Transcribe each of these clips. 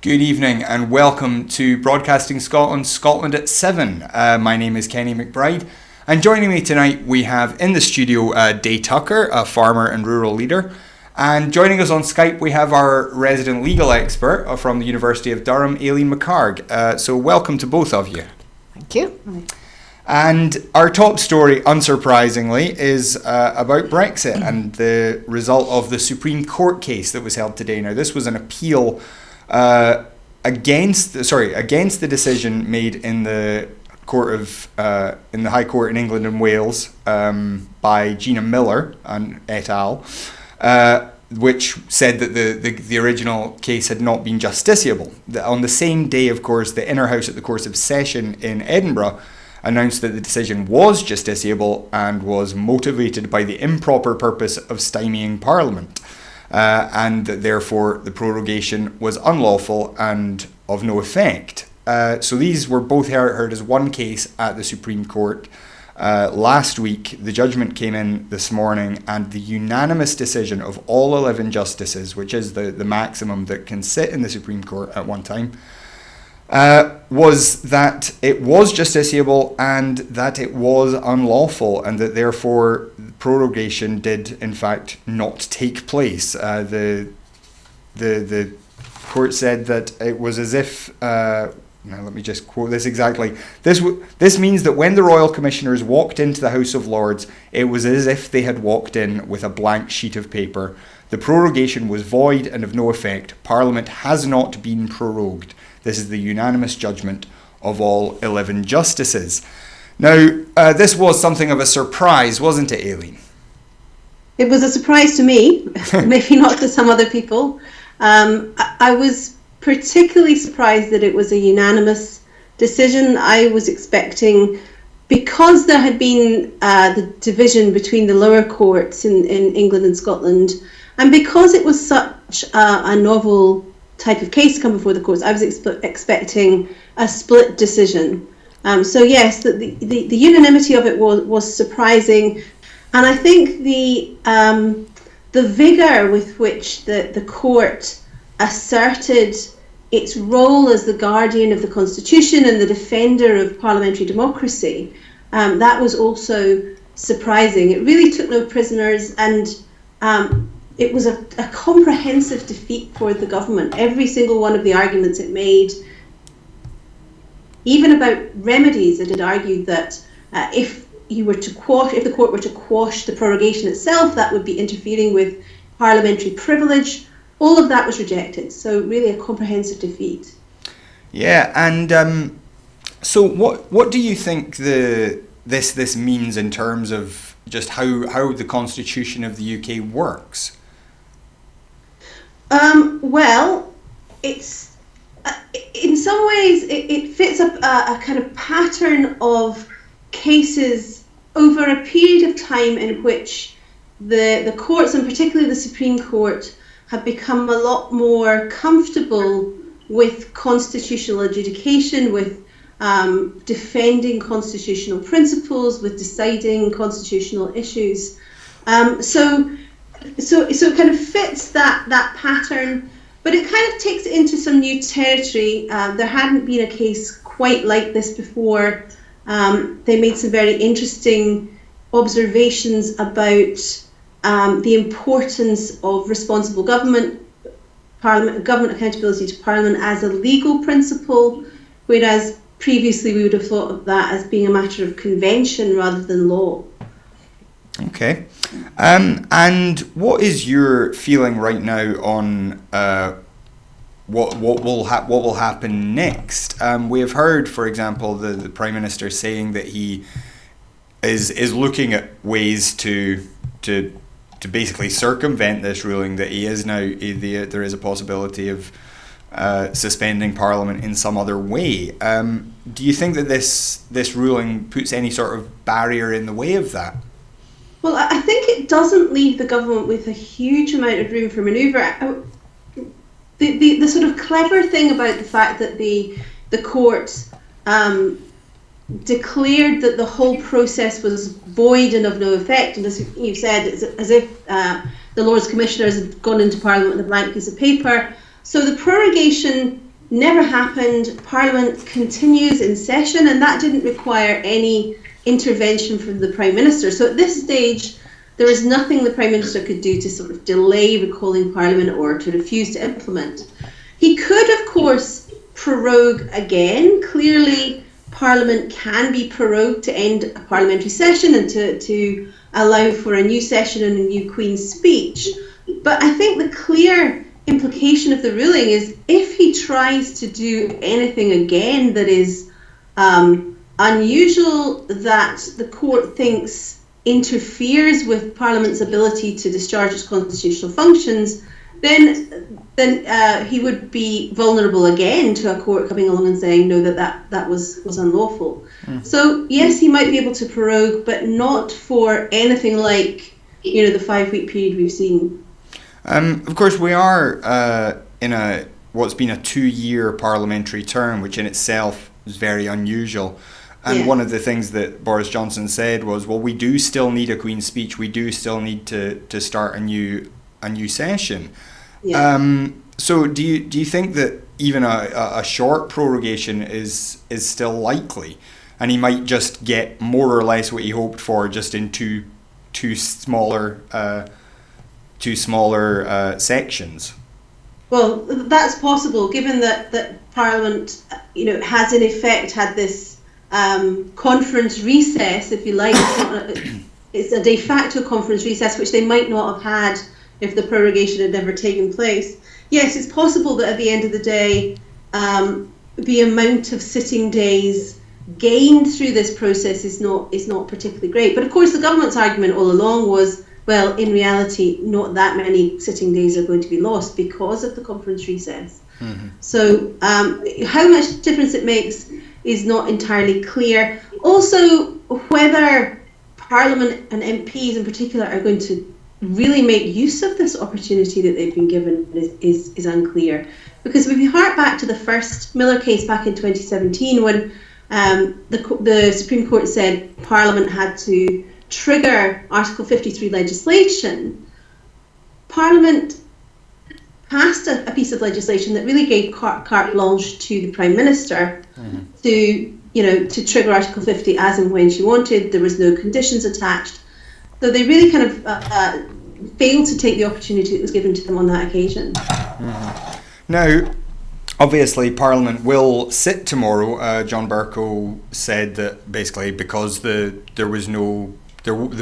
Good evening and welcome to Broadcasting Scotland, Scotland at 7. My name is Kenny McBride, and joining me tonight we have in the studio Day Tucker, a farmer and rural leader, and joining us on Skype we have our resident legal expert from the University of Durham, Aileen McHarg. So welcome to both of you. Thank you. And our top story, unsurprisingly, is about Brexit and the result of the Supreme Court case that was held today. Now, this was an appeal against the decision made in the High Court in England and Wales by Gina Miller and et al., which said that the original case had not been justiciable. On the same day, of course, the Inner House at the Course of Session in Edinburgh announced that the decision was justiciable and was motivated by the improper purpose of stymieing Parliament. And that therefore the prorogation was unlawful and of no effect. So these were both heard as one case at the Supreme Court. Last week, the judgment came in this morning, and the unanimous decision of all 11 justices, which is the maximum that can sit in the Supreme Court at one time, was that it was justiciable and that it was unlawful, and that therefore prorogation did in fact not take place. The court said that it was as if now let me just quote this exactly. This means that when the Royal Commissioners walked into the House of Lords, it was as if they had walked in with a blank sheet of paper. The prorogation was void and of no effect. Parliament has not been prorogued. This is the unanimous judgment of all 11 justices. Now, this was something of a surprise, wasn't it, Aileen? It was a surprise to me, maybe not to some other people. I was particularly surprised that it was a unanimous decision. I was expecting, because there had been the division between the lower courts in England and Scotland, and because it was such a novel type of case to come before the courts, I was expecting a split decision. So yes, the unanimity of it was surprising, and I think the vigour with which the court asserted its role as the guardian of the Constitution and the defender of parliamentary democracy, that was also surprising. It really took no prisoners, and it was a comprehensive defeat for the government. Every single one of the arguments it made, even about remedies, it had argued that if the court were to quash the prorogation itself, that would be interfering with parliamentary privilege. All of that was rejected. So really a comprehensive defeat. Yeah, and so what do you think this means in terms of just how the Constitution of the UK works? Well, it's in some ways it fits a kind of pattern of cases over a period of time in which the courts, and particularly the Supreme Court, have become a lot more comfortable with constitutional adjudication, with defending constitutional principles, with deciding constitutional issues. So it kind of fits that pattern, but it kind of takes it into some new territory. There hadn't been a case quite like this before. They made some very interesting observations about the importance of responsible government accountability to Parliament as a legal principle, whereas previously we would have thought of that as being a matter of convention rather than law. Okay. And what is your feeling right now on what will happen next? We have heard, for example, the Prime Minister saying that he is looking at ways to basically circumvent this ruling, that he is now there is a possibility of suspending Parliament in some other way. Do you think that this ruling puts any sort of barrier in the way of that? Well, I think it doesn't leave the government with a huge amount of room for manoeuvre. The sort of clever thing about the fact that the court declared that the whole process was void and of no effect, and as you said, it's as if the Lords Commissioners had gone into Parliament with a blank piece of paper. So the prorogation never happened. Parliament continues in session, and that didn't require any intervention from the Prime Minister. So at this stage, there is nothing the Prime Minister could do to sort of delay recalling Parliament or to refuse to implement. He could, of course, prorogue again. Clearly, Parliament can be prorogued to end a parliamentary session and to allow for a new session and a new Queen's speech. But I think the clear implication of the ruling is if he tries to do anything again that is unusual, that the court thinks interferes with Parliament's ability to discharge its constitutional functions, then he would be vulnerable again to a court coming along and saying no, that was unlawful. So yes, he might be able to prorogue, but not for anything like the 5-week period we've seen. Of course, we are in what's been a 2-year parliamentary term, which in itself is very unusual. And one of the things that Boris Johnson said was, well, we do still need a Queen's speech. We do still need to start a new session. Yeah. So do you think that even a short prorogation is still likely, and he might just get more or less what he hoped for, just in two smaller sections? Well, that's possible, given that Parliament, has in effect had this conference recess, if you like. It's a de facto conference recess, which they might not have had if the prorogation had never taken place. Yes, it's possible that at the end of the day, the amount of sitting days gained through this process is not particularly great. But of course, the government's argument all along was, well, in reality, not that many sitting days are going to be lost because of the conference recess. Mm-hmm. So how much difference it makes is not entirely clear. Also, whether Parliament and MPs in particular are going to really make use of this opportunity that they've been given is unclear. Because if you hark back to the first Miller case back in 2017, when the Supreme Court said Parliament had to trigger Article 53 legislation, Parliament passed a piece of legislation that really gave carte blanche to the Prime Minister to trigger Article 50 as and when she wanted. There was no conditions attached. So they really kind of failed to take the opportunity that was given to them on that occasion. Mm-hmm. Now, obviously, Parliament will sit tomorrow. John Bercow said that basically because the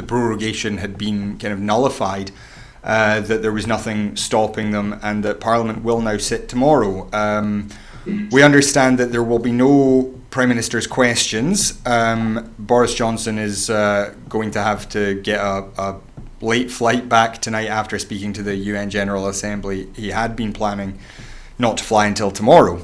prorogation had been kind of nullified, that there was nothing stopping them, and that Parliament will now sit tomorrow. We understand that there will be no Prime Minister's questions. Boris Johnson is going to have to get a late flight back tonight after speaking to the UN General Assembly. He had been planning not to fly until tomorrow.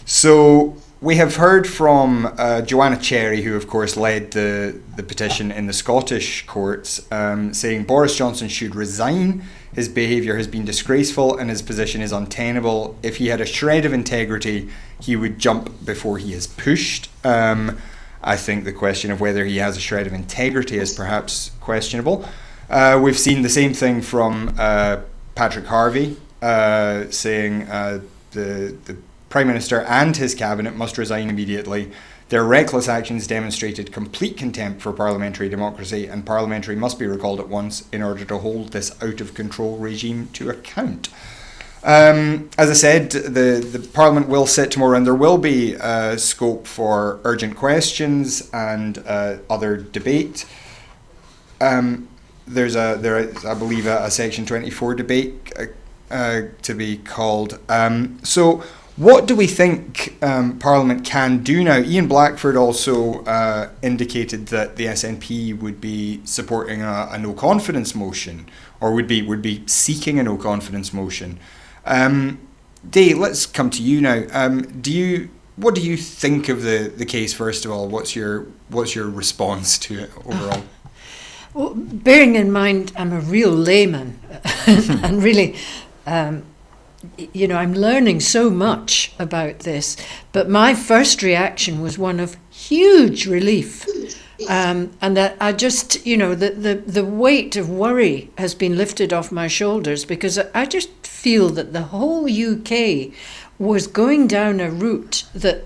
So we have heard from Joanna Cherry, who of course led the petition in the Scottish courts, saying Boris Johnson should resign. His behaviour has been disgraceful and his position is untenable. If he had a shred of integrity, he would jump before he is pushed. I think the question of whether he has a shred of integrity is perhaps questionable. We've seen the same thing from Patrick Harvey, saying the Prime Minister and his cabinet must resign immediately. Their reckless actions demonstrated complete contempt for parliamentary democracy, and parliamentary must be recalled at once in order to hold this out-of-control regime to account. As I said, the Parliament will sit tomorrow, and there will be scope for urgent questions and other debate. There is, I believe, a Section 24 debate to be called. So what do we think Parliament can do now? Ian Blackford also indicated that the SNP would be supporting a no-confidence motion, or would be seeking a no-confidence motion. Dave, let's come to you now. What do you think of the case, first of all? What's your response to it overall? Well, bearing in mind I'm a real layman and really I'm learning so much about this, but my first reaction was one of huge relief, and that I just, the weight of worry has been lifted off my shoulders, because I just feel that the whole UK was going down a route that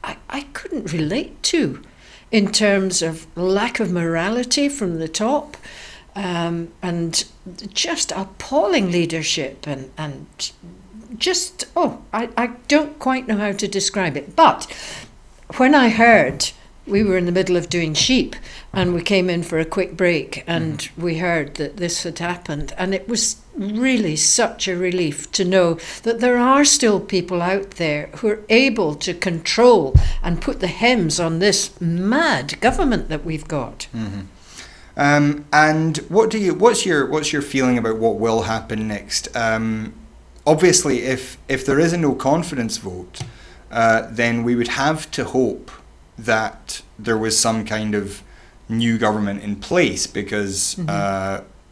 I couldn't relate to, in terms of lack of morality from the top, and just appalling leadership, and just, I don't quite know how to describe it. But when I heard, we were in the middle of doing sheep, and we came in for a quick break, and we heard that this had happened, and it was really such a relief to know that there are still people out there who are able to control and put the hems on this mad government that we've got. And what's your feeling about what will happen next? Obviously, if there is a no confidence vote, then we would have to hope that there was some kind of new government in place, because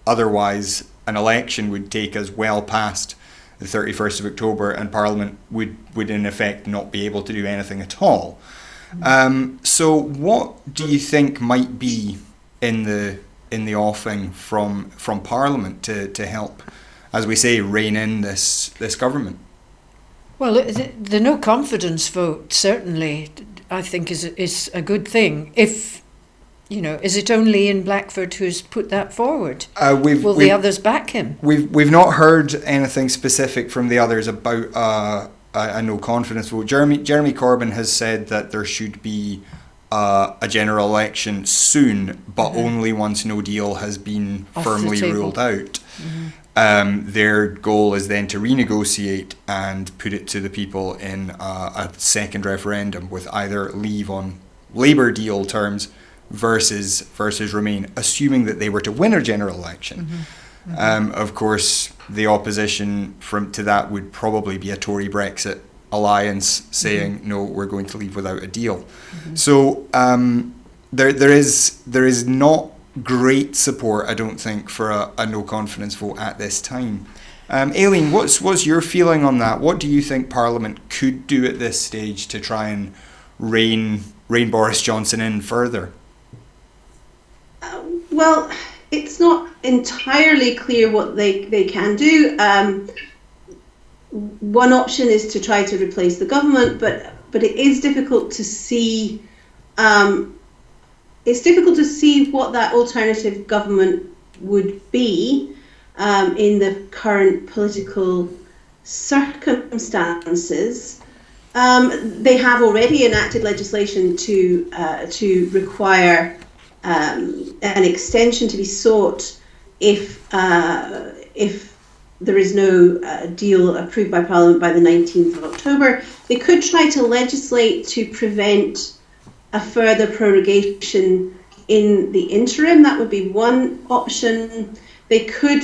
otherwise an election would take us well past the 31st of October, and Parliament would in effect not be able to do anything at all. So what do you think might be in the offing from Parliament to help, as we say, rein in this government? Well, the no confidence vote certainly, I think, is a good thing. If, is it only Ian Blackford who's put that forward? Will the others back him? We've not heard anything specific from the others about a no confidence vote. Jeremy Corbyn has said that there should be a general election soon, but only once no deal has been firmly ruled out. Their goal is then to renegotiate and put it to the people in a second referendum with either leave on Labour deal terms versus Remain, assuming that they were to win a general election. Of course, the opposition to that would probably be a Tory Brexit alliance saying, no, we're going to leave without a deal. So there is not great support, I don't think, for a no confidence vote at this time. Aileen, what's your feeling on that? What do you think Parliament could do at this stage to try and rein Boris Johnson in further? Well, it's not entirely clear what they can do. One option is to try to replace the government, but it is difficult to see. It's difficult to see what that alternative government would be in the current political circumstances. They have already enacted legislation to require an extension to be sought if there is no deal approved by Parliament by the 19th of October. They could try to legislate to prevent a further prorogation in the interim. That would be one option. They could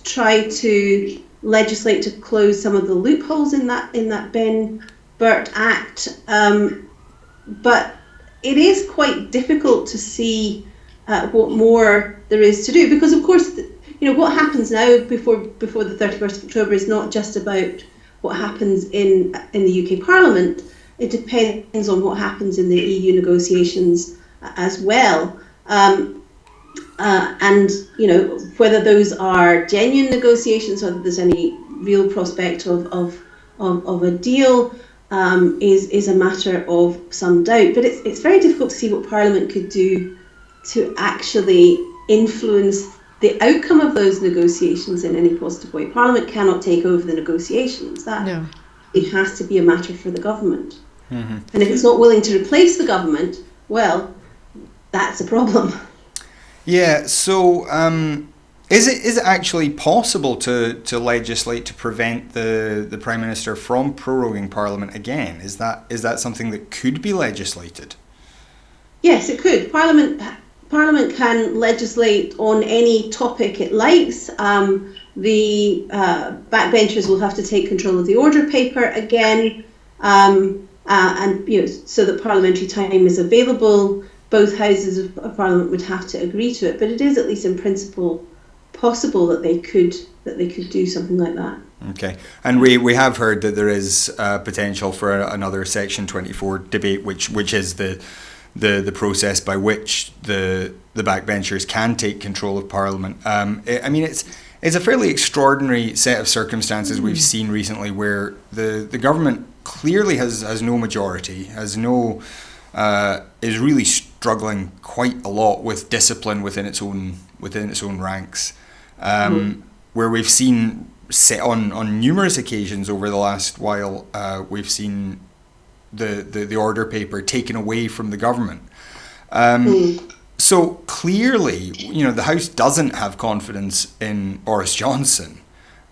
try to legislate to close some of the loopholes in that Ben Burt Act. But it is quite difficult to see what more there is to do, because of course what happens now before the 31st of October is not just about what happens in the UK Parliament. It depends on what happens in the EU negotiations as well, and whether those are genuine negotiations, whether there's any real prospect of a deal, is a matter of some doubt. But it's very difficult to see what Parliament could do to actually influence the outcome of those negotiations in any positive way. Parliament cannot take over the negotiations. It has to be a matter for the government. And if it's not willing to replace the government, well, that's a problem. Yeah. So, is it actually possible to legislate to prevent the Prime Minister from proroguing Parliament again? Is that something that could be legislated? Yes, it could. Parliament can legislate on any topic it likes. The backbenchers will have to take control of the order paper again. So that parliamentary time is available. Both houses of Parliament would have to agree to it, but it is at least in principle possible that they could do something like that. Okay, and we have heard that there is potential for another Section 24 debate, which is the process by which the backbenchers can take control of Parliament. I mean, it's a fairly extraordinary set of circumstances we've seen recently, where the government clearly has no majority, is really struggling quite a lot with discipline within its own ranks, where we've seen on numerous occasions over the last while, we've seen the order paper taken away from the government. So clearly, the House doesn't have confidence in Boris Johnson.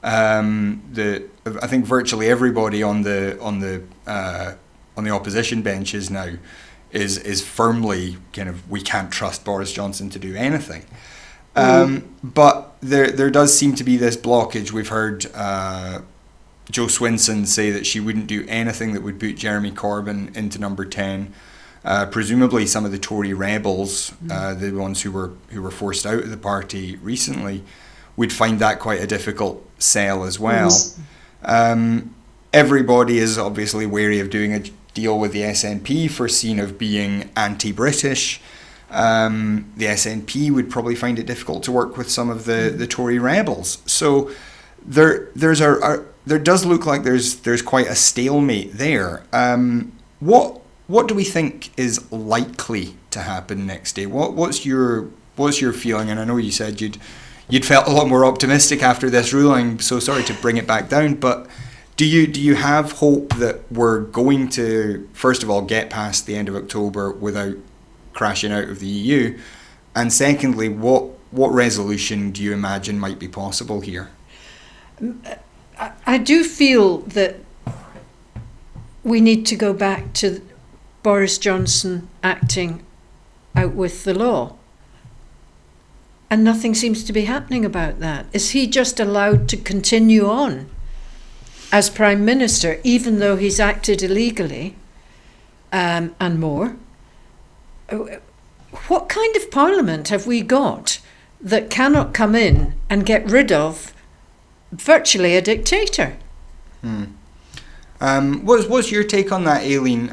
I think virtually everybody on the opposition benches now is firmly kind of, we can't trust Boris Johnson to do anything. But there does seem to be this blockage. We've heard Jo Swinson say that she wouldn't do anything that would put Jeremy Corbyn into number 10. Presumably some of the Tory rebels, the ones who were forced out of the party recently, would find that quite a difficult sell as well. Everybody is obviously wary of doing a deal with the SNP, foreseen of being anti-British. The SNP would probably find it difficult to work with some of the Tory rebels. So there does look like there's quite a stalemate there. What do we think is likely to happen next day? What's your feeling? And I know you said you'd felt a lot more optimistic after this ruling, so sorry to bring it back down, but do you have hope that we're going to, first of all, get past the end of October without crashing out of the EU? And secondly, what resolution do you imagine might be possible here? I do feel that we need to go back to Boris Johnson acting out with the law. And nothing seems to be happening about that. Is he just allowed to continue on as Prime Minister, even though he's acted illegally, and more? What kind of parliament have we got that cannot come in and get rid of virtually a dictator? What's your take on that, Aileen?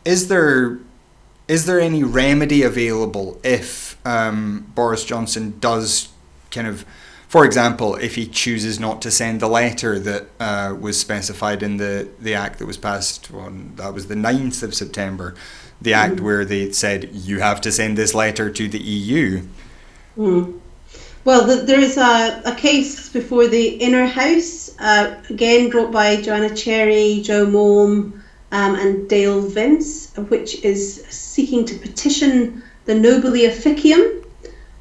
Is there any remedy available if Boris Johnson does kind of, for example, if he chooses not to send the letter that was specified in the act that was passed that was the 9th of September, the act where they said you have to send this letter to the EU? Well, there is a case before the Inner House, again brought by Joanna Cherry, Joe Maugham, and Dale Vince, which is seeking to petition the Nobile Officium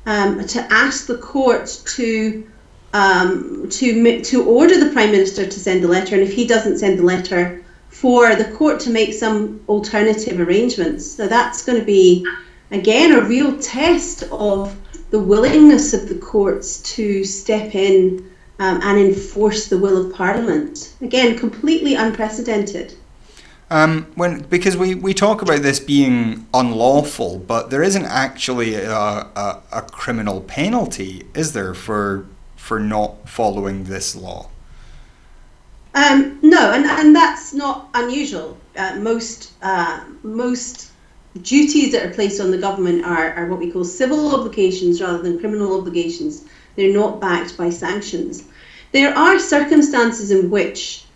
to ask the court to order the Prime Minister to send a letter, and if he doesn't send the letter, for the court to make some alternative arrangements. So that's going to be, again, a real test of the willingness of the courts to step in and enforce the will of Parliament. Again, completely unprecedented. Because we talk about this being unlawful, but there isn't actually a criminal penalty, is there, for not following this law? No, and that's not unusual. Most duties that are placed on the government are what we call civil obligations rather than criminal obligations. They're not backed by sanctions. There are circumstances in which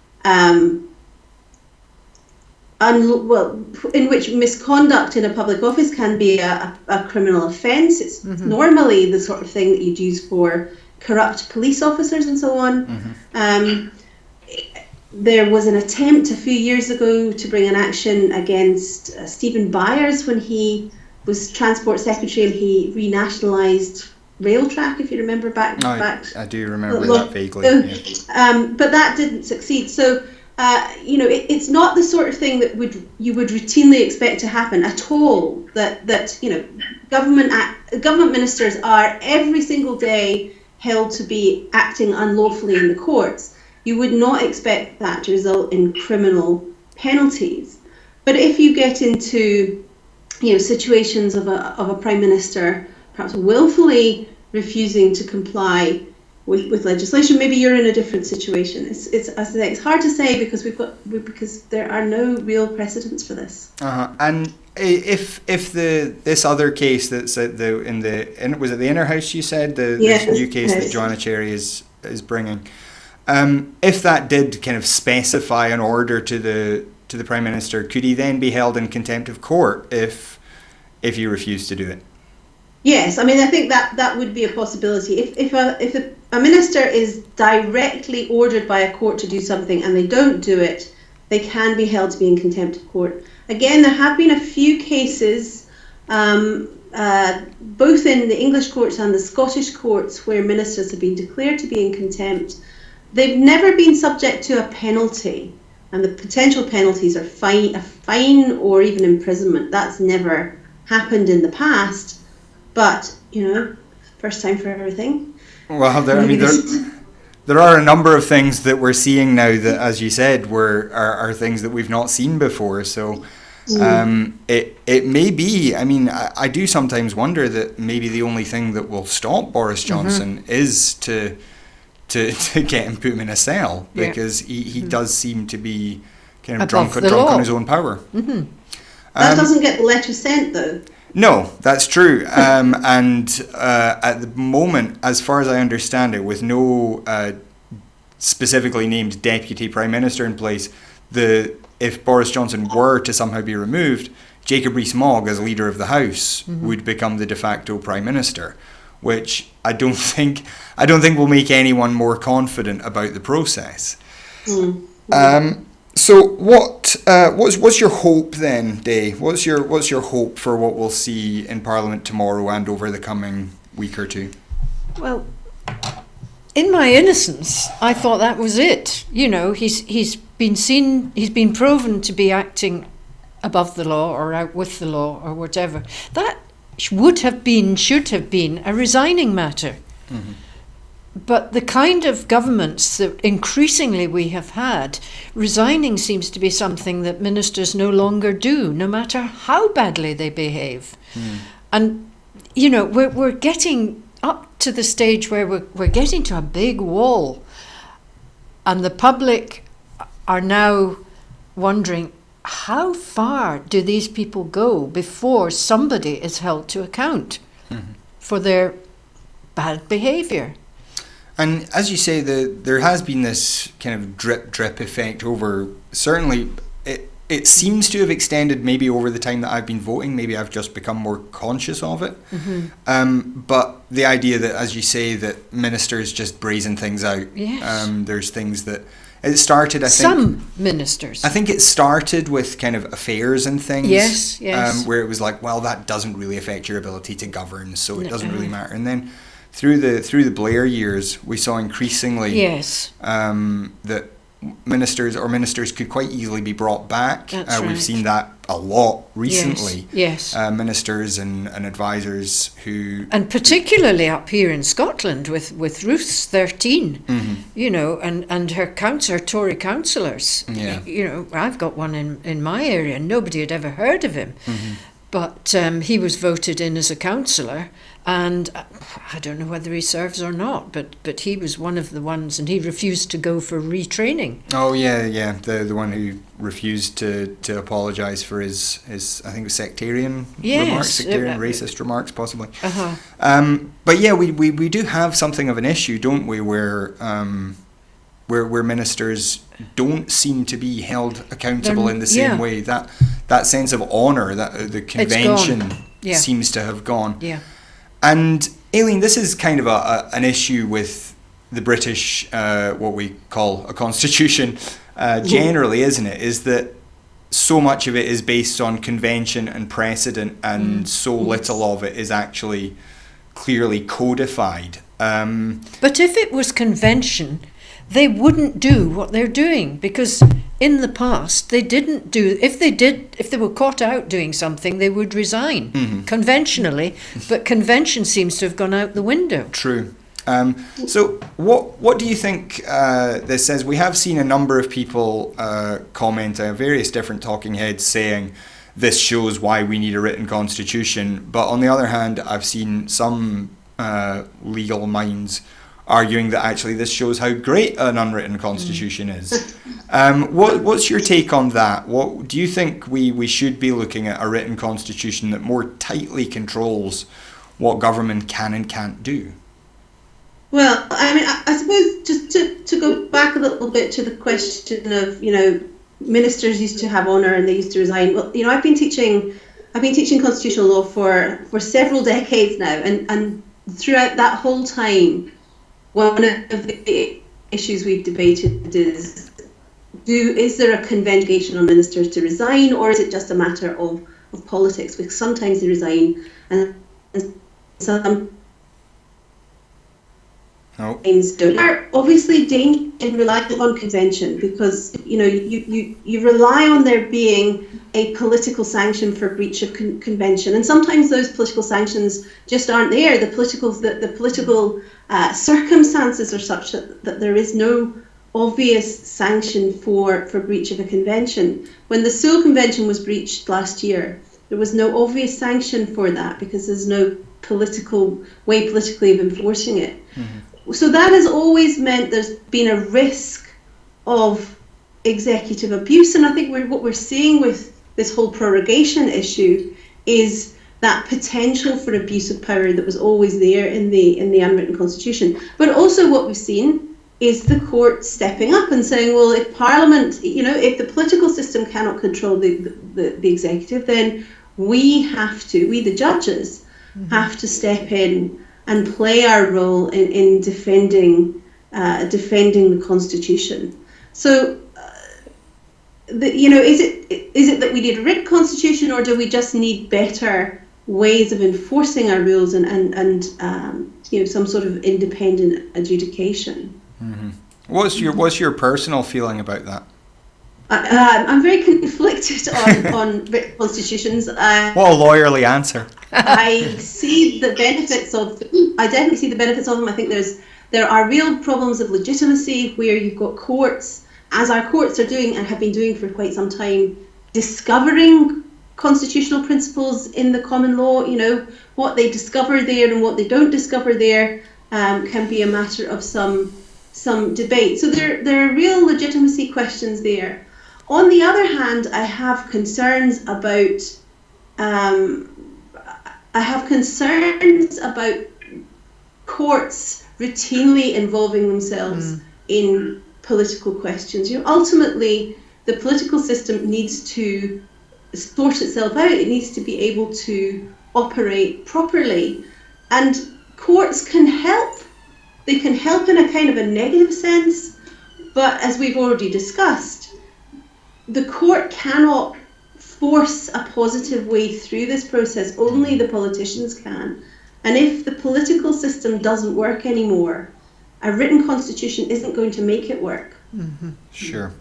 in which misconduct in a public office can be a criminal offence. It's normally the sort of thing that you'd use for corrupt police officers and so on. There was an attempt a few years ago to bring an action against Stephen Byers when he was Transport Secretary and he renationalised Railtrack, if you remember back. I do remember that vaguely. But that didn't succeed. So it's not the sort of thing that you would routinely expect to happen at all. That government ministers are every single day held to be acting unlawfully in the courts. You would not expect that to result in criminal penalties. But if you get into situations of a Prime Minister perhaps willfully refusing to comply with legislation. Maybe you're in a different situation. It's as I say, it's hard to say because there are no real precedents for this. And if this other case that's was it the Inner House you said this new case that Joanna Cherry is bringing, if that did kind of specify an order to the Prime Minister, could he then be held in contempt of court if he refused to do it? Yes, I mean, I think that would be a possibility. If a minister is directly ordered by a court to do something and they don't do it, they can be held to be in contempt of court. Again, there have been a few cases, both in the English courts and the Scottish courts, where ministers have been declared to be in contempt. They've never been subject to a penalty, and the potential penalties are a fine or even imprisonment. That's never happened in the past. But, first time for everything. Well, there are a number of things that we're seeing now that, as you said, are things that we've not seen before. So it may be, I mean, I do sometimes wonder that maybe the only thing that will stop Boris Johnson is to get him, put him in a cell, because he does seem to be kind of drunk on his own power. That doesn't get the letter sent, though. No, that's true. And at the moment, as far as I understand it, with no specifically named Deputy Prime Minister in place, if Boris Johnson were to somehow be removed, Jacob Rees-Mogg, as leader of the House, would become the de facto Prime Minister, which I don't think will make anyone more confident about the process. So what's your hope then, Day? What's your hope for what we'll see in Parliament tomorrow and over the coming week or two? Well, in my innocence, I thought that was it. He's been proven to be acting above the law or out with the law or whatever. That should have been a resigning matter. But the kind of governments that increasingly we have had, resigning seems to be something that ministers no longer do, no matter how badly they behave. And, we're getting up to the stage where we're getting to a big wall. And the public are now wondering, how far do these people go before somebody is held to account for their bad behaviour? And as you say, there has been this kind of drip effect over, certainly it seems to have extended maybe over the time that I've been voting. Maybe I've just become more conscious of it. But the idea that, as you say, that ministers just brazen things out. Yes. There's things that it started, I think. Some ministers. I think it started with kind of affairs and things. Yes. Where it was like, well, that doesn't really affect your ability to govern, so it doesn't really matter. And then through the Blair years, we saw increasingly that ministers could quite easily be brought back. That's We've right. seen that a lot recently. Yes. Ministers and advisors who... And particularly up here in Scotland with Ruth's 13, and her Tory councillors. Yeah. I've got one in my area, and nobody had ever heard of him. But he was voted in as a councillor, and I don't know whether he serves or not, but he was one of the ones, and he refused to go for retraining. Oh yeah, the one who refused to apologise for his I think it was sectarian remarks, racist remarks possibly. But yeah, we do have something of an issue, don't we, where ministers don't seem to be held accountable in the same way. That sense of honour, that the convention seems to have gone. Yeah. And Aileen, this is kind of an issue with the British, what we call a constitution, generally, isn't it? Is that so much of it is based on convention and precedent, and so little of it is actually clearly codified. But if it was convention, they wouldn't do what they're doing, because in the past they didn't do. If they were caught out doing something, they would resign conventionally. But convention seems to have gone out the window. True. So what do you think this says? We have seen a number of people comment, various different talking heads saying this shows why we need a written constitution. But on the other hand, I've seen some legal minds arguing that actually this shows how great an unwritten constitution is. What's your take on that? What do you think we should be looking at, a written constitution that more tightly controls what government can and can't do? Well, I mean, I suppose just to go back a little bit to the question of, ministers used to have honour and they used to resign. Well, I've been teaching constitutional law for several decades now, and throughout that whole time, one of the issues we've debated is there a convention on ministers to resign, or is it just a matter of politics? Because sometimes they resign and some things don't. There are obviously dangers in relying on convention, because you rely on there being a political sanction for breach of convention, and sometimes those political sanctions just aren't there. The political circumstances are such that there is no obvious sanction for breach of a convention. When the Sewell Convention was breached last year, there was no obvious sanction for that because there's no politically of enforcing it. Mm-hmm. So that has always meant there's been a risk of executive abuse, and I think what we're seeing with this whole prorogation issue is that potential for abuse of power that was always there in the unwritten constitution. But also what we've seen is the court stepping up and saying, well, if Parliament, if the political system cannot control the executive, then we the judges, mm-hmm. have to step in and play our role in defending the Constitution. So, is it that we need a written Constitution, or do we just need better ways of enforcing our rules and some sort of independent adjudication? Mm-hmm. What's your personal feeling about that? I'm very conflicted on written constitutions. What a lawyerly answer. I see the benefits of. I definitely see the benefits of them. I think there are real problems of legitimacy where you've got courts, as our courts are doing and have been doing for quite some time, discovering constitutional principles in the common law. What they discover there and what they don't discover there can be a matter of some debate. So there are real legitimacy questions there. On the other hand, I have concerns about courts routinely involving themselves in political questions. Ultimately, the political system needs to sort itself out. It needs to be able to operate properly, and courts can help. They can help in a kind of a negative sense, but as we've already discussed, the court cannot force a positive way through this process. Only the politicians can. And if the political system doesn't work anymore, a written constitution isn't going to make it work. Mm-hmm. Sure.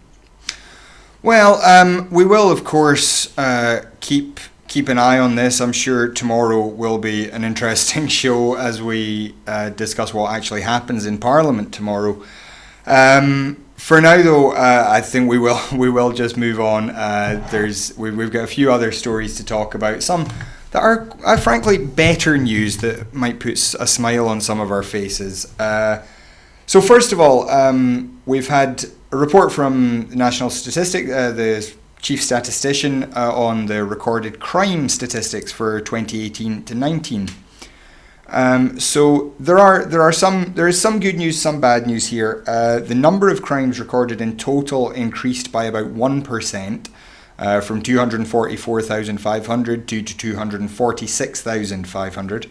Well, we will, of course, keep an eye on this. I'm sure tomorrow will be an interesting show as we discuss what actually happens in Parliament tomorrow. For now, though, I think we will just move on. We've got a few other stories to talk about. Some that are frankly better news that might put a smile on some of our faces. So first of all, we've had a report from the National Statistic, the chief statistician, on the recorded crime statistics for 2018 to 19. So there is some good news, some bad news here. The number of crimes recorded in total increased by about 1%, from 244,500 to 246,500.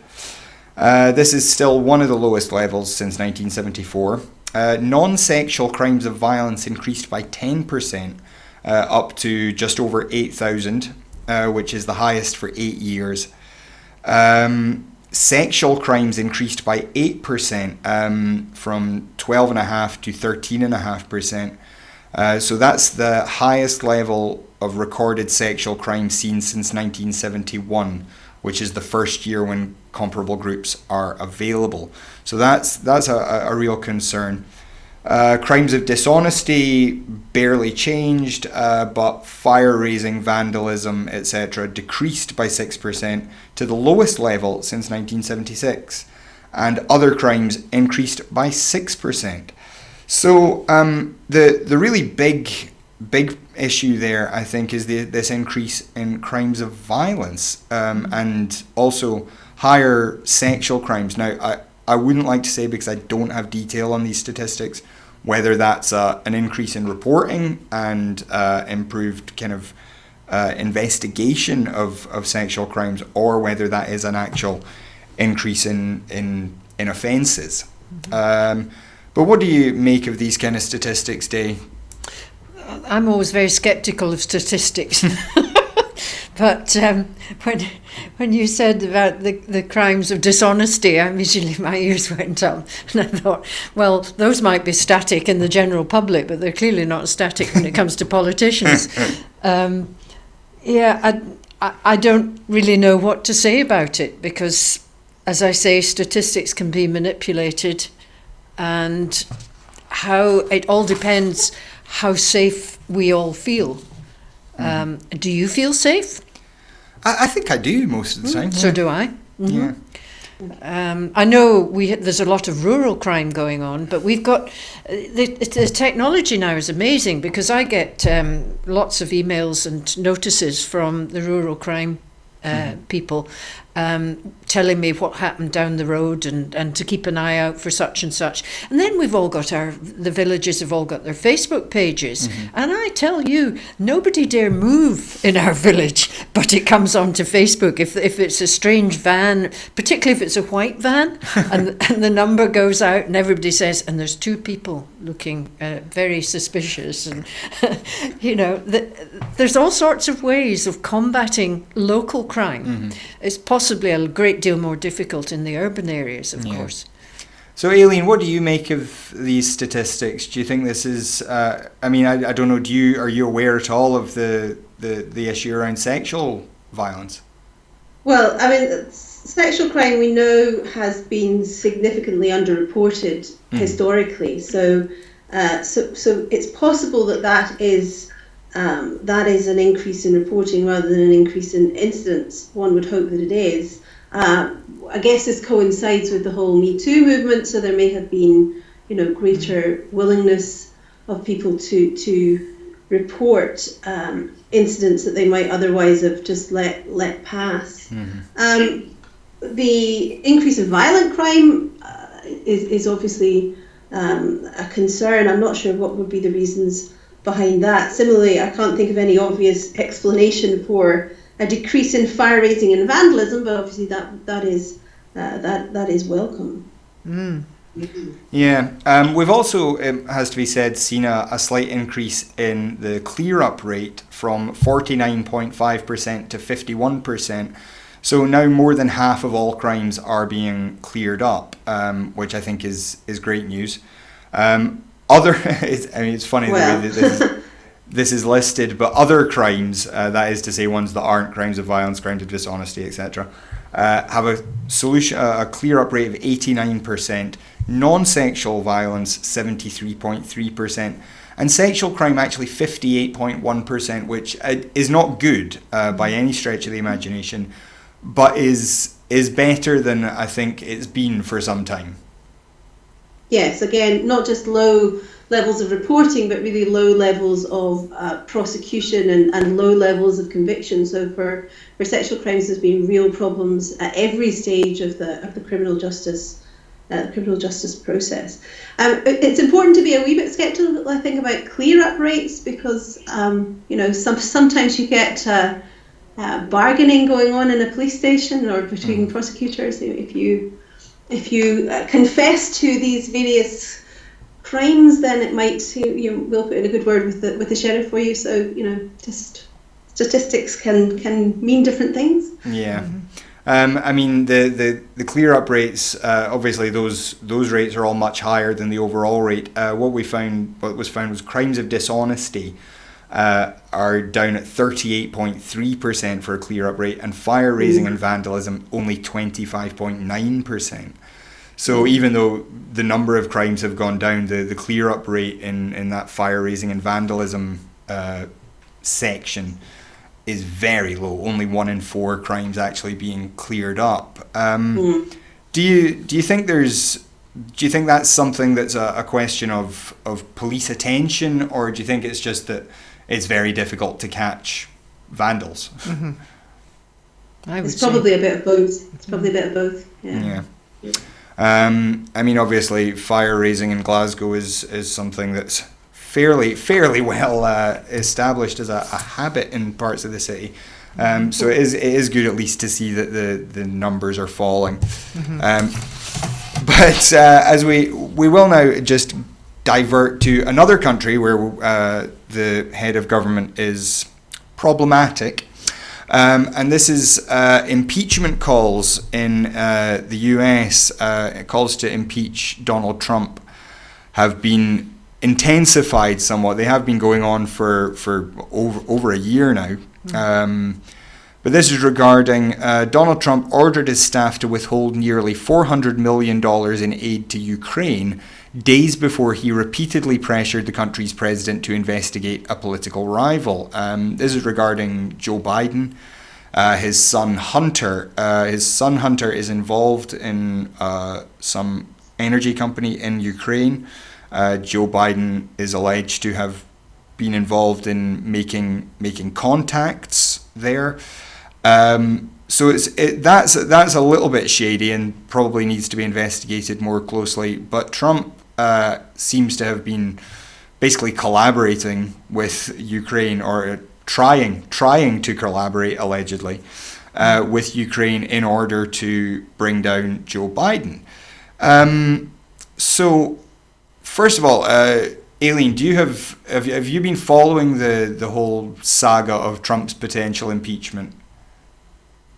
This is still one of the lowest levels since 1974. Non-sexual crimes of violence increased by 10%, up to just over 8,000, which is the highest for 8 years. Sexual crimes increased by 8%, from 12.5% to 13.5%. So that's the highest level of recorded sexual crime seen since 1971, which is the first year when comparable groups are available. So that's a real concern. Crimes of dishonesty barely changed, but fire-raising, vandalism, etc. decreased by 6% to the lowest level since 1976. and other crimes increased by 6%. So the really big issue there, I think, is this increase in crimes of violence and also higher sexual crimes. Now, I wouldn't like to say, because I don't have detail on these statistics, whether that's an increase in reporting and improved kind of investigation of sexual crimes, or whether that is an actual increase in offences. But what do you make of these kind of statistics, Day? I'm always very sceptical of statistics. But when you said about the crimes of dishonesty, immediately my ears went up, and I thought, well, those might be static in the general public, but they're clearly not static when it comes to politicians. I don't really know what to say about it, because, as I say, statistics can be manipulated, and it all depends how safe we all feel. Do you feel safe? I think I do most of the time. So do I. Yeah. I know there's a lot of rural crime going on, but we've got the technology now is amazing, because I get lots of emails and notices from the rural crime people telling me what happened down the road and to keep an eye out for such and such. And then we've all got the villages have all got their Facebook pages. And I tell you, nobody dare move in our village, but it comes onto Facebook. If it's a strange van, particularly if it's a white van, and the number goes out and everybody says, and there's two people looking very suspicious. And, there's all sorts of ways of combating local crime. It's possibly a great deal more difficult in the urban areas, of course. So, Aileen, what do you make of these statistics? Do you think this is? I don't know. Are you aware at all of the issue around sexual violence? Well, sexual crime we know has been significantly underreported historically. So it's possible that is an increase in reporting rather than an increase in incidents. One would hope that it is. I guess this coincides with the whole Me Too movement, so there may have been, greater willingness of people to report incidents that they might otherwise have just let pass. The increase of violent crime is obviously a concern. I'm not sure what would be the reasons behind that. Similarly, I can't think of any obvious explanation for a decrease in fire raising and vandalism, but obviously that is welcome. Yeah, we've also, it has to be said, seen a slight increase in the clear-up rate from 49.5% to 51%. So now more than half of all crimes are being cleared up, which I think is great news. It's funny the way that this is listed, but other crimes, that is to say ones that aren't crimes of violence, crimes of dishonesty, etc., have a clear-up rate of 89%, non-sexual violence 73.3%, and sexual crime actually 58.1%, which is not good by any stretch of the imagination, but is better than I think it's been for some time. Yes, again, not just low levels of reporting, but really low levels of prosecution and low levels of conviction. So for sexual crimes, there's been real problems at every stage of the criminal justice process. It's important to be a wee bit sceptical, I think, about clear-up rates, because sometimes you get bargaining going on in a police station or between prosecutors. If you confess to these various crimes, then it might we'll put in a good word with the sheriff for you. So just statistics can mean different things. Yeah. The clear up rates, obviously those rates are all much higher than the overall rate. What was found was crimes of dishonesty are down at 38.3% for a clear up rate, and fire raising and vandalism only 25.9%. So even though the number of crimes have gone down, the clear up rate in that fire raising and vandalism section is very low. Only 1 in 4 crimes actually being cleared up. Do you think that's something that's a question of police attention, or do you think it's just that it's very difficult to catch vandals? Mm-hmm. It's probably a bit of both. It's probably a bit of both. Yeah. I mean, obviously, fire raising in Glasgow is something that's fairly well established as a habit in parts of the city. So it is good at least to see that the numbers are falling. But as we will now just divert to another country where the head of government is problematic. And this is impeachment calls in the US. Calls to impeach Donald Trump have been intensified somewhat. They have been going on for over a year now. But this is regarding Donald Trump ordered his staff to withhold nearly $400 million in aid to Ukraine days before he repeatedly pressured the country's president to investigate a political rival. This is regarding Joe Biden. His son Hunter. His son Hunter is involved in some energy company in Ukraine. Joe Biden is alleged to have been involved in making contacts there. So that's a little bit shady and probably needs to be investigated more closely. But Trump seems to have been basically collaborating with Ukraine, or trying to collaborate allegedly with Ukraine in order to bring down Joe Biden. So first of all, Aileen, have you been following the whole saga of Trump's potential impeachment?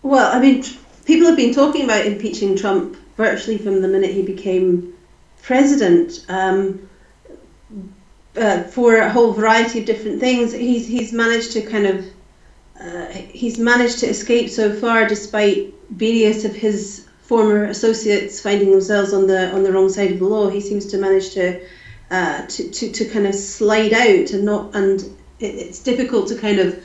Well, I mean, people have been talking about impeaching Trump virtually from the minute he became president, for a whole variety of different things. He's managed to he's managed to escape so far, despite various of his former associates finding themselves on the wrong side of the law. He seems to manage to kind of slide out and it's difficult to kind of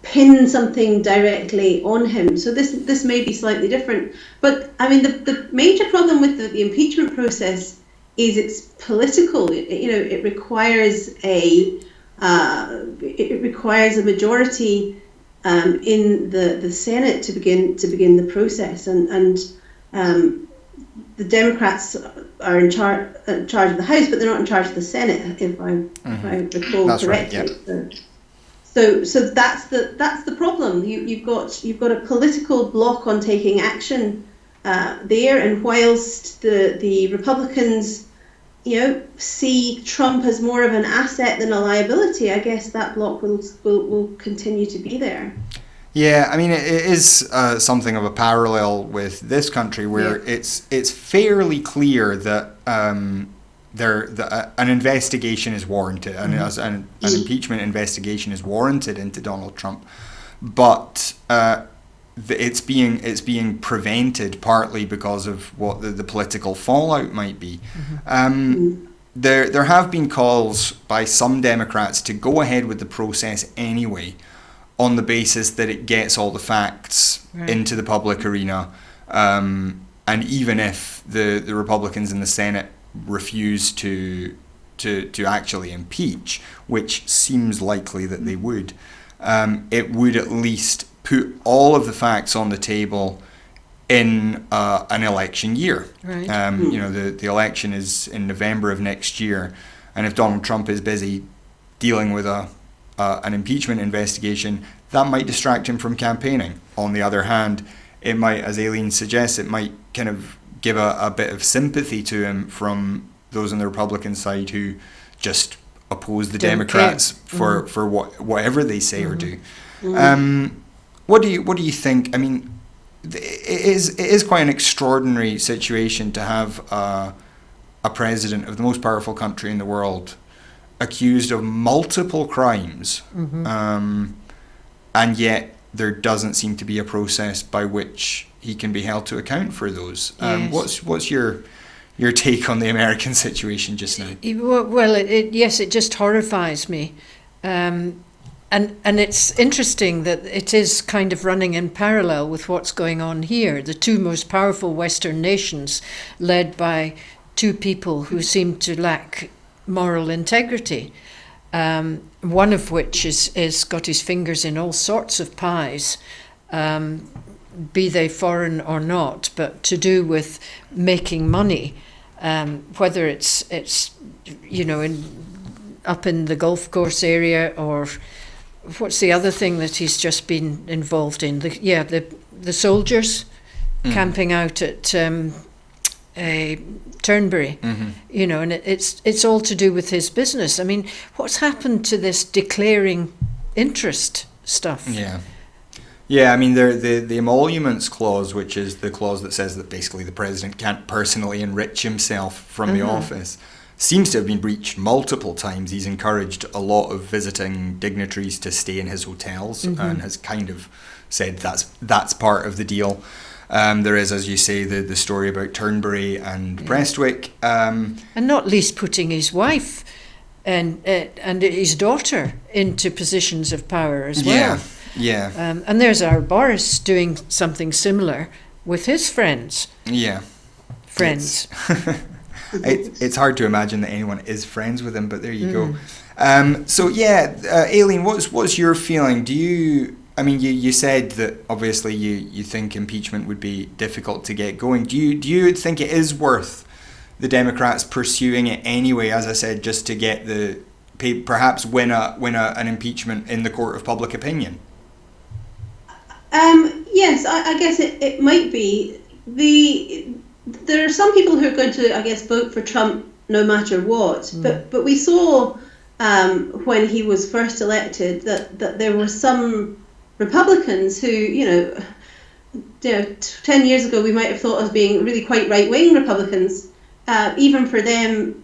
pin something directly on him. So this may be slightly different. But I mean, the major problem with the impeachment process is it's political. It requires a majority in the Senate to begin the process, and the Democrats are in charge of the House, but they're not in charge of the Senate, if I recall that's correctly. Right, yeah. So that's the problem. You've got a political block on taking action there, and whilst the Republicans, see Trump as more of an asset than a liability, I guess that block will continue to be there. Yeah, I mean, it is something of a parallel with this country, where it's fairly clear that an investigation is warranted, and an impeachment investigation is warranted into Donald Trump, but it's being prevented partly because of what the political fallout might be. There have been calls by some Democrats to go ahead with the process anyway, on the basis that it gets all the facts into the public arena, and even if the Republicans in the Senate refuse to actually impeach, which seems likely that they would, it would at least put all of the facts on the table in an election year. Right. The election is in November of next year, and if Donald Trump is busy dealing with an impeachment investigation, that might distract him from campaigning. On the other hand, it might, as Aileen suggests, it might kind of give a bit of sympathy to him from those on the Republican side who just oppose the Democrats for whatever they say or do. What do you think? I mean, it is quite an extraordinary situation to have a president of the most powerful country in the world accused of multiple crimes, and yet there doesn't seem to be a process by which he can be held to account for those. What's your take on the American situation just now? Well, it just horrifies me. And it's interesting that it is kind of running in parallel with what's going on here. The two most powerful Western nations, led by two people who seem to lack moral integrity, one of which is got his fingers in all sorts of pies, be they foreign or not, but to do with making money, whether it's up in the golf course area, or what's the other thing that he's just been involved in? The soldiers camping out at Turnberry, and it's all to do with his business. I mean, what's happened to this declaring interest stuff? Yeah, I mean, the emoluments clause, which is the clause that says that basically the president can't personally enrich himself from the office, seems to have been breached multiple times. He's encouraged a lot of visiting dignitaries to stay in his hotels and has kind of said that's part of the deal. There is, as you say, the story about Turnberry and Prestwick. And not least putting his wife and his daughter into positions of power as well. Yeah. And there's our Boris doing something similar with his friends. Yeah. Friends. It's hard to imagine that anyone is friends with him, but there you go. Aileen, what's your feeling? You said that obviously you think impeachment would be difficult to get going. Do you think it is worth the Democrats pursuing it anyway, as I said, just to get perhaps win an impeachment in the court of public opinion? Yes, I guess it might be. There are some people who are going to, I guess, vote for Trump no matter what. But we saw when he was first elected that there were some Republicans who, 10 years ago we might have thought of being really quite right-wing Republicans. Even for them,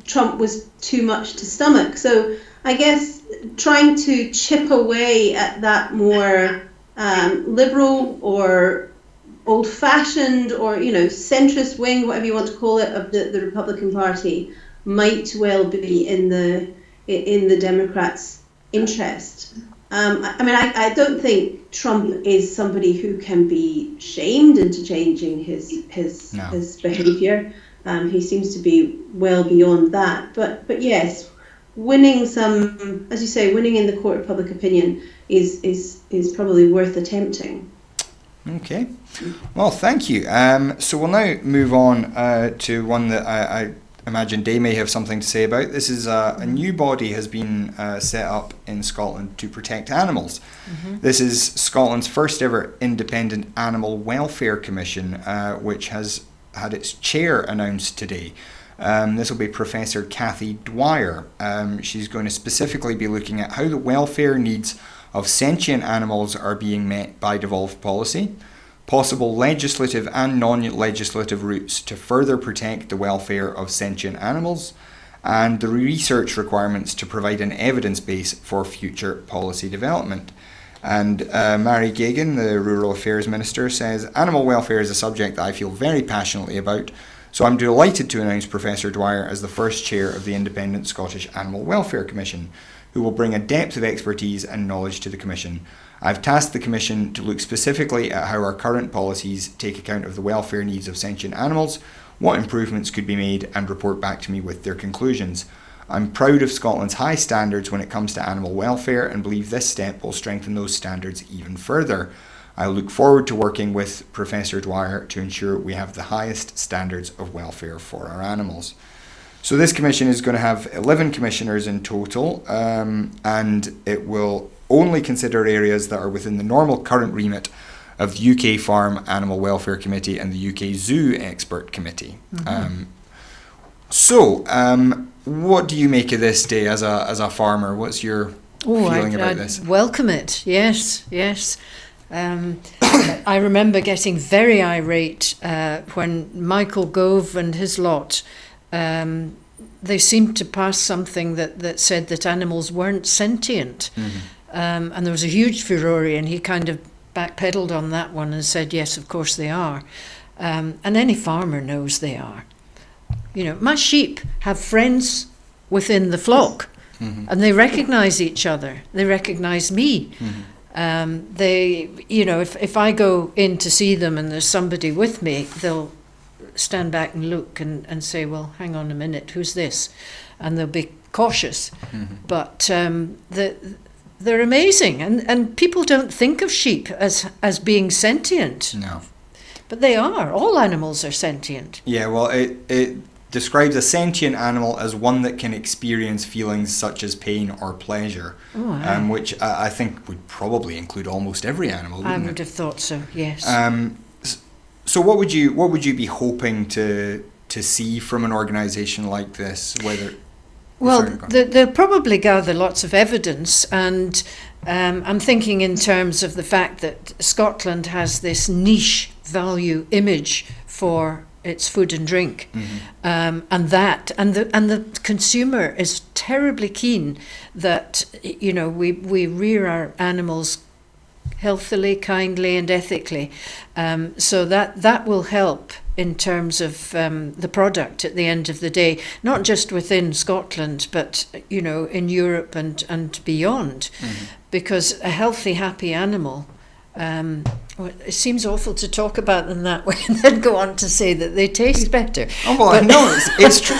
Trump was too much to stomach. So I guess trying to chip away at that more liberal or old-fashioned or centrist wing, whatever you want to call it, of the Republican Party might well be in the Democrats' interest. I don't think Trump is somebody who can be shamed into changing his behaviour. He seems to be well beyond that. But yes, winning in the court of public opinion is probably worth attempting. Okay. Well, thank you. So we'll now move on to one that I imagine Day may have something to say about. This is a new body has been set up in Scotland to protect animals. This is Scotland's first ever independent animal welfare commission, which has had its chair announced today. This will be Professor Cathy Dwyer. She's going to specifically be looking at how the welfare needs of sentient animals are being met by devolved policy, possible legislative and non-legislative routes to further protect the welfare of sentient animals, and the research requirements to provide an evidence base for future policy development. And Mary Geoghegan, the Rural Affairs Minister, says, "Animal welfare is a subject that I feel very passionately about, so I'm delighted to announce Professor Dwyer as the first chair of the Independent Scottish Animal Welfare Commission, who will bring a depth of expertise and knowledge to the Commission. I've tasked the Commission to look specifically at how our current policies take account of the welfare needs of sentient animals, what improvements could be made, and report back to me with their conclusions. I'm proud of Scotland's high standards when it comes to animal welfare and believe this step will strengthen those standards even further. I look forward to working with Professor Dwyer to ensure we have the highest standards of welfare for our animals." So this commission is going to have 11 commissioners in total, and it will only consider areas that are within the normal current remit of the UK Farm Animal Welfare Committee and the UK Zoo Expert Committee. What do you make of this, Day, as a farmer? What's your feeling about this? Welcome it, yes. I remember getting very irate when Michael Gove and his lot, they seemed to pass something that said that animals weren't sentient. And there was a huge furore, and he kind of backpedaled on that one and said, yes, of course they are. And any farmer knows they are. My sheep have friends within the flock. and they recognise each other. They recognise me. They, if I go in to see them and there's somebody with me, they'll stand back and look and say, well, hang on a minute, who's this? And they'll be cautious. But they're amazing. And people don't think of sheep as being sentient. No. But they are. All animals are sentient. Yeah, well, it describes a sentient animal as one that can experience feelings such as pain or pleasure, which I think would probably include almost every animal, wouldn't it? I would have thought so, yes. So what would you be hoping to see from an organisation like this? Well, they'll probably gather lots of evidence, and I'm thinking in terms of the fact that Scotland has this niche value image for its food and drink, and the consumer is terribly keen that we rear our animals healthily, kindly, and ethically, so that will help in terms of the product at the end of the day, not just within Scotland, but in Europe and beyond, because a healthy, happy animal. It seems awful to talk about them that way and then go on to say that they taste better. Oh well, no, it's true.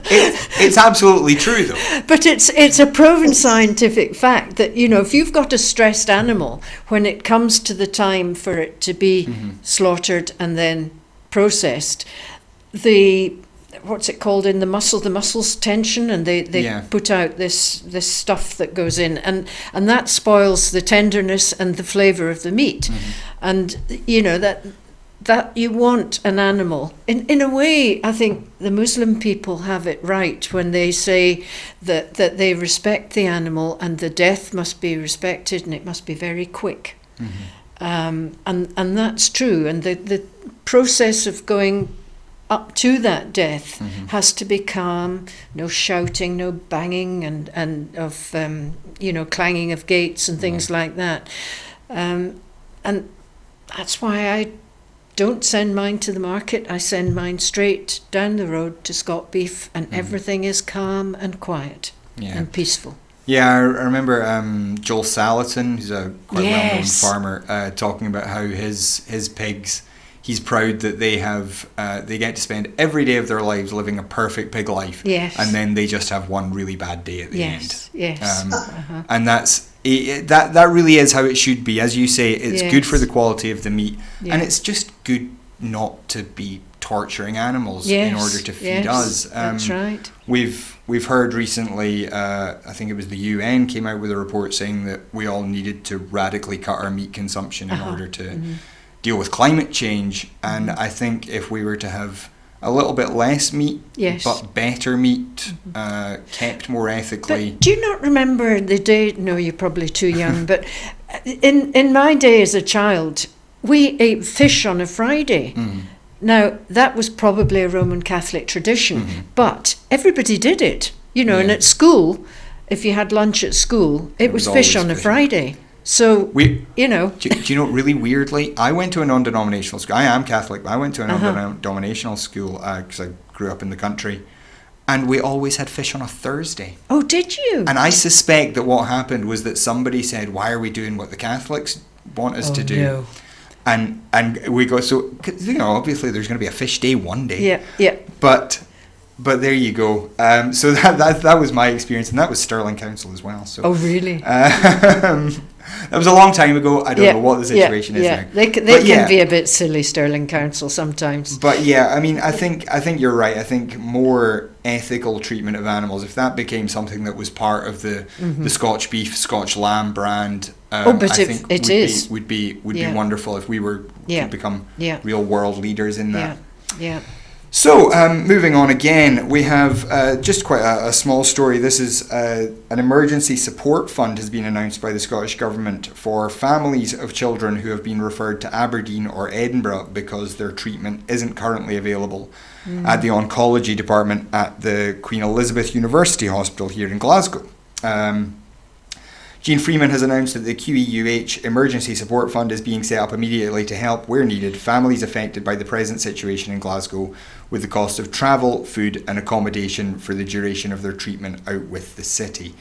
It's absolutely true, though. But it's a proven scientific fact that if you've got a stressed animal, when it comes to the time for it to be slaughtered and then processed, what's it called in the muscles tension, and they put out this stuff that goes in, and that spoils the tenderness and the flavour of the meat, and that you want an animal. In a way, I think the Muslim people have it right when they say that they respect the animal and the death must be respected and it must be very quick. And that's true. And the process of going up to that death has to be calm, no shouting, no banging and of clanging of gates and things like that. And that's why I don't send mine to the market. I send mine straight down the road to Scott Beef, and everything is calm and quiet and peaceful. Yeah, I remember Joel Salatin, who's a quite well-known farmer, talking about how his pigs, he's proud that they get to spend every day of their lives living a perfect pig life, and then they just have one really bad day at the end. And that really is how it should be. As you say, it's good for the quality of the meat, and it's just good not to be torturing animals in order to feed us. That's right. We've heard recently, I think it was the UN came out with a report saying that we all needed to radically cut our meat consumption in order to deal with climate change. And I think if we were to have a little bit less meat, but better meat, kept more ethically. But do you not remember the day? No, you're probably too young. But in my day as a child, we ate fish on a Friday. Now that was probably a Roman Catholic tradition, but everybody did it. And at school, if you had lunch at school, it was fish on a Friday. So, do you know, really weirdly, I went to a non-denominational school. I am Catholic, but I went to a non-denominational school because I grew up in the country. And we always had fish on a Thursday. Oh, did you? And I suspect that what happened was that somebody said, why are we doing what the Catholics want us to do? No. And we go, so, obviously there's going to be a fish day one day. Yeah. But there you go. So that was my experience, and that was Stirling Council as well. So. Oh, really? That was a long time ago. I don't know what the situation is now. They can be a bit silly, Stirling Council, sometimes. But I mean, I think you're right. I think more ethical treatment of animals, if that became something that was part of the Scotch beef, Scotch lamb brand, I think would be wonderful if we could become real world leaders in that. Yeah. So, moving on again, we have just quite a small story. This is an emergency support fund has been announced by the Scottish Government for families of children who have been referred to Aberdeen or Edinburgh because their treatment isn't currently available at the oncology department at the Queen Elizabeth University Hospital here in Glasgow. Jean Freeman has announced that the QEUH Emergency Support Fund is being set up immediately to help, where needed, families affected by the present situation in Glasgow with the cost of travel, food and accommodation for the duration of their treatment out with the city.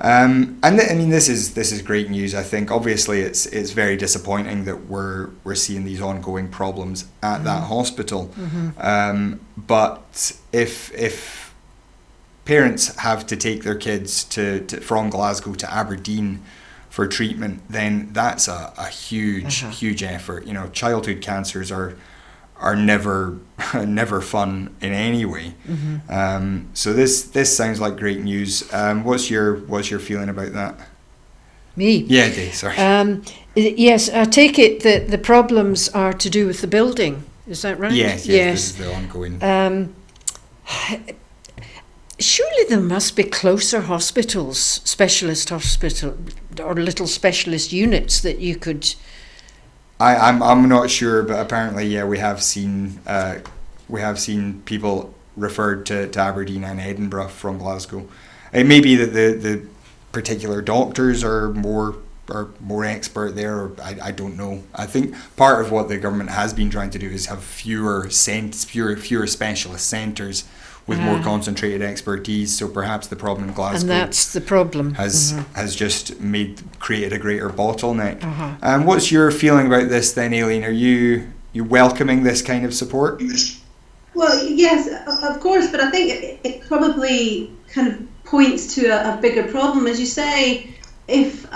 This is great news. I think obviously it's very disappointing that we're seeing these ongoing problems at that hospital. But if parents have to take their kids from Glasgow to Aberdeen for treatment, then that's a huge effort. You know, childhood cancers are never fun in any way. So this sounds like great news. What's your feeling about that? Me? Yeah, Dave, sorry. Yes, I take it that the problems are to do with the building. Is that right? Yes. This is the ongoing. Surely there must be closer hospitals, specialist hospital, or little specialist units that you could. I'm not sure, but apparently, we have seen people referred to Aberdeen and Edinburgh from Glasgow. It may be that the particular doctors are more expert there, or I don't know. I think part of what the government has been trying to do is have fewer specialist centres with more concentrated expertise. So perhaps the problem in Glasgow, and that's the problem, has just created a great bottleneck. What's your feeling about this then, Aileen? Are you welcoming this kind of support? Well, yes, of course, but I think it probably kind of points to a bigger problem, as you say. If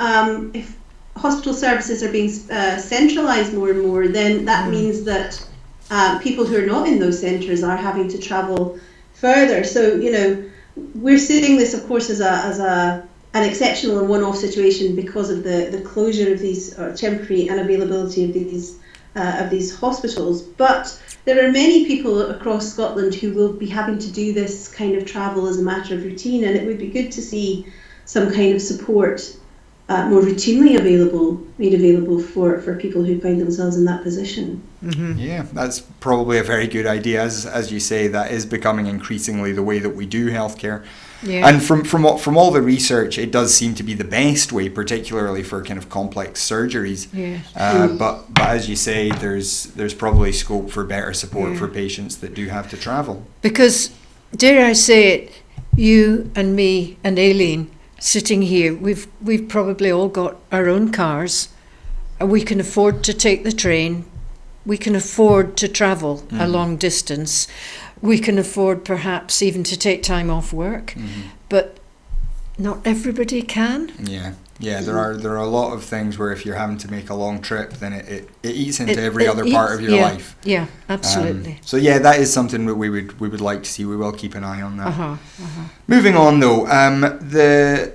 hospital services are being centralised more and more, then that means that people who are not in those centres are having to travel further. So, you know, we're seeing this, of course, as an exceptional and one-off situation because of the closure of these, or temporary unavailability of these hospitals. But there are many people across Scotland who will be having to do this kind of travel as a matter of routine, and it would be good to see some kind of support more routinely made available for people who find themselves in that position. Yeah, that's probably a very good idea. As you say, that is becoming increasingly the way that we do healthcare. Yeah. And from all the research, it does seem to be the best way, particularly for kind of complex surgeries. Yeah. But as you say, there's probably scope for better support for patients that do have to travel. Because, dare I say it, you and me and Aileen sitting here, we've probably all got our own cars, and we can afford to take the train. We can afford to travel a long distance. We can afford perhaps even to take time off work, but not everybody can. Yeah. There are a lot of things where if you're having to make a long trip, then it eats into every other part of your life. Yeah, absolutely. So yeah, that is something that we would like to see. We will keep an eye on that. Moving on though, the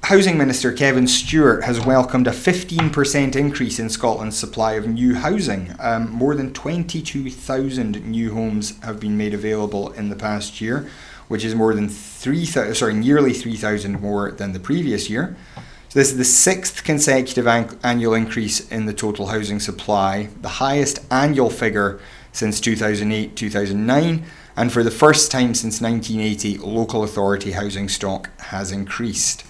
Housing Minister Kevin Stewart has welcomed a 15% increase in Scotland's supply of new housing. More than 22,000 new homes have been made available in the past year, which is more than nearly 3,000 more than the previous year. So this is the sixth consecutive annual increase in the total housing supply, the highest annual figure since 2008-2009, and for the first time since 1980, local authority housing stock has increased.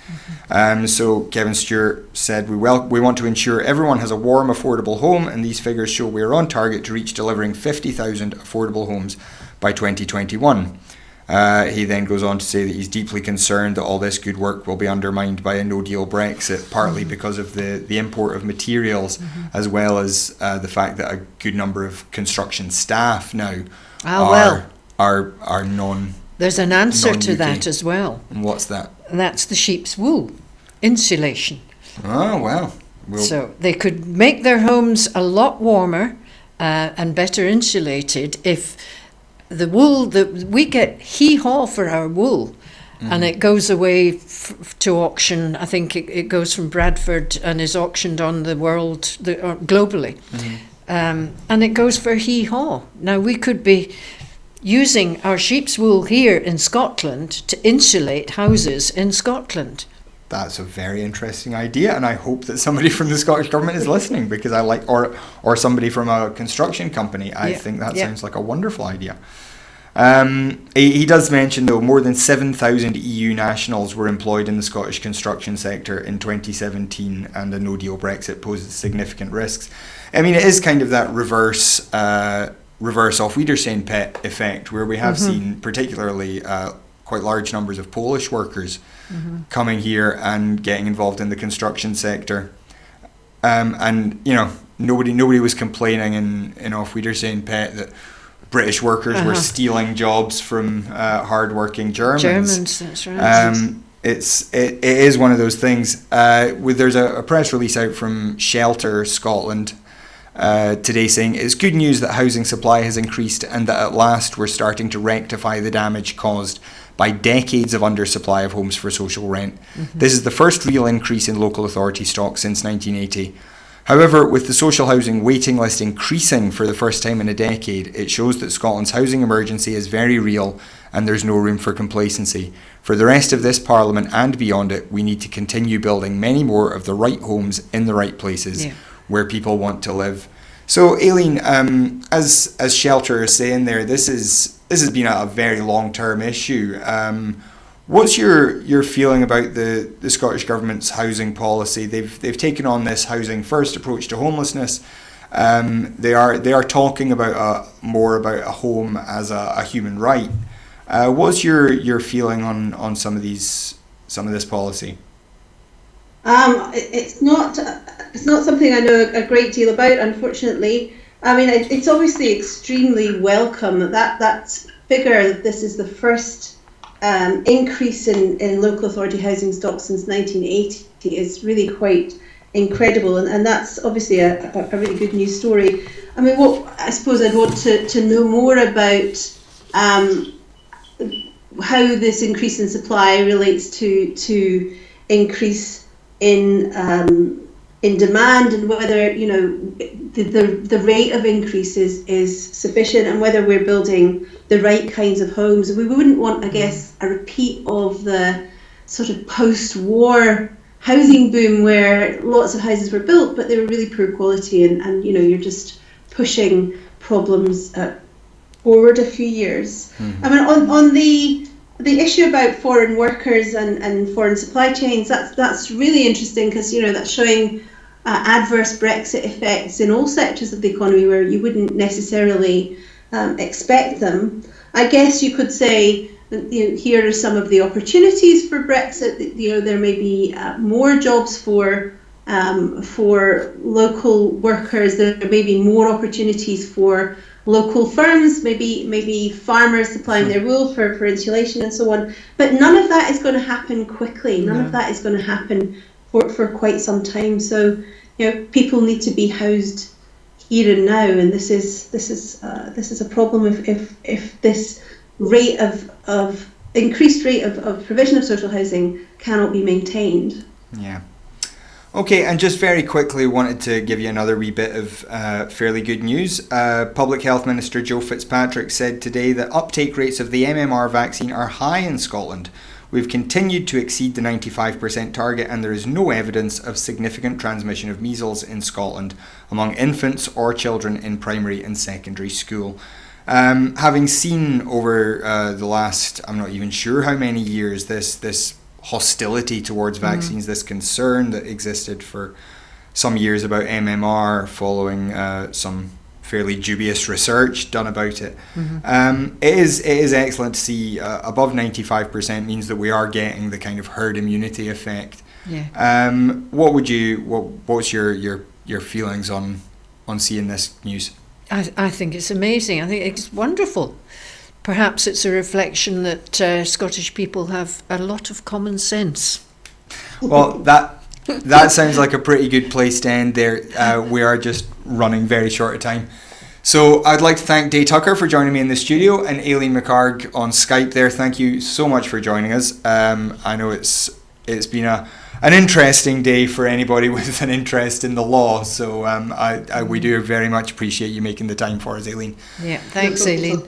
So Kevin Stewart said, we want to ensure everyone has a warm, affordable home, and these figures show we are on target to reach delivering 50,000 affordable homes by 2021. He then goes on to say that he's deeply concerned that all this good work will be undermined by a no-deal Brexit, partly because of the import of materials, as well as the fact that a good number of construction staff now are non. There's an answer to non-UK. that as well. And what's that? And that's the sheep's wool insulation. Oh, well. So they could make their homes a lot warmer and better insulated if the wool that we get hee-haw for our wool, and it goes away to auction. I think it goes from Bradford and is auctioned on the world globally, and it goes for hee-haw. Now we could be using our sheep's wool here in Scotland to insulate houses in Scotland. That's a very interesting idea, and I hope that somebody from the Scottish Government is listening, because I like, or somebody from a construction company. I think that sounds like a wonderful idea. He does mention, though, more than 7,000 EU nationals were employed in the Scottish construction sector in 2017, and a no-deal Brexit poses significant risks. I mean, it is kind of that reverse off-Wiedersehen pet effect, where we have seen particularly quite large numbers of Polish workers coming here and getting involved in the construction sector. And, you know, nobody was complaining in off-Wiedersehen pet that British workers were stealing jobs from hard-working Germans. That's right. It is one of those things. There's a press release out from Shelter Scotland today saying it's good news that housing supply has increased and that at last we're starting to rectify the damage caused by decades of undersupply of homes for social rent. This is the first real increase in local authority stock since 1980. However, with the social housing waiting list increasing for the first time in a decade, it shows that Scotland's housing emergency is very real and there's no room for complacency. For the rest of this Parliament and beyond it, we need to continue building many more of the right homes in the right places where people want to live. So, Aileen, as Shelter is saying there, this has been a very long-term issue. What's your feeling about the Scottish Government's housing policy? They've taken on this housing first approach to homelessness. They are talking about more about a home as a human right. What's your feeling on some of this policy? It's not something I know a great deal about, unfortunately. I mean, it's obviously extremely welcome that figure that this is the first increase in local authority housing stock since 1980 is really quite incredible, and that's obviously a really good news story. I mean, what I suppose I'd want to know more about how this increase in supply relates to increase in demand, and whether, you know, the rate of increase is sufficient, and whether we're building the right kinds of homes. We wouldn't want, I guess, a repeat of the sort of post-war housing boom where lots of houses were built, but they were really poor quality, and you know, you're just pushing problems forward a few years. I mean, on the issue about foreign workers and foreign supply chains, that's really interesting, because, you know, that's showing adverse Brexit effects in all sectors of the economy where you wouldn't necessarily expect them. I guess you could say that, you know, here are some of the opportunities for Brexit. You know, there may be more jobs for local workers. There may be more opportunities for local firms, maybe farmers supplying their wool for insulation and so on. But none of that is going to happen quickly. None of that is going to happen for quite some time. So, you know, people need to be housed here and now, and this is a problem if this rate of increased rate of provision of social housing cannot be maintained. Yeah. Okay, and just very quickly wanted to give you another wee bit of fairly good news. Public Health Minister Joe Fitzpatrick said today that uptake rates of the MMR vaccine are high in Scotland. We've continued to exceed the 95% target, and there is no evidence of significant transmission of measles in Scotland among infants or children in primary and secondary school. Having seen over the last, I'm not even sure how many years, this hostility towards vaccines, this concern that existed for some years about MMR following some fairly dubious research done about it. It is excellent to see above 95% means that we are getting the kind of herd immunity effect. What's your feelings on seeing this news? I think it's amazing. I think it's wonderful. Perhaps it's a reflection that Scottish people have a lot of common sense. Well, that sounds like a pretty good place to end there. We are just running very short of time. So I'd like to thank Day Tucker for joining me in the studio, and Aileen McHarg on Skype there. Thank you so much for joining us. I know it's been an interesting day for anybody with an interest in the law. So we do very much appreciate you making the time for us, Aileen. Yeah, thanks, Aileen.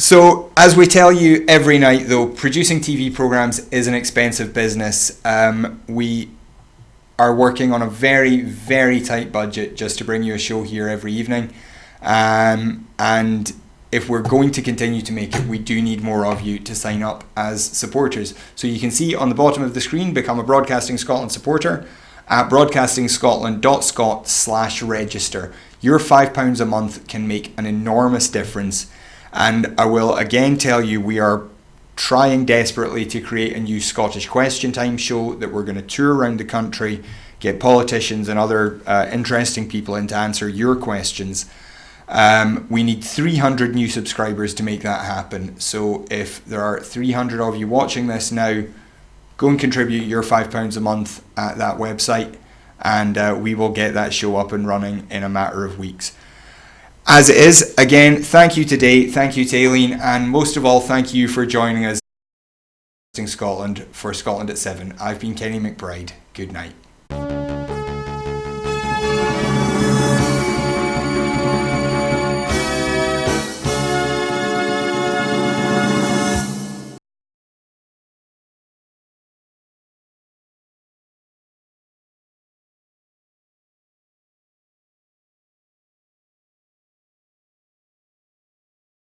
So, as we tell you every night, though, producing TV programs is an expensive business. We are working on a very, very tight budget just to bring you a show here every evening. And if we're going to continue to make it, we do need more of you to sign up as supporters. So you can see on the bottom of the screen, become a Broadcasting Scotland supporter at broadcastingscotland.scot/register. Your £5 a month can make an enormous difference. And I will again tell you, we are trying desperately to create a new Scottish Question Time show that we're going to tour around the country, get politicians and other interesting people in to answer your questions. We need 300 new subscribers to make that happen. So if there are 300 of you watching this now, go and contribute your £5 a month at that website, and we will get that show up and running in a matter of weeks. As it is, again, thank you today, thank you to Aileen, and most of all, thank you for joining us in Scotland for Scotland at 7. I've been Kenny McBride. Good night.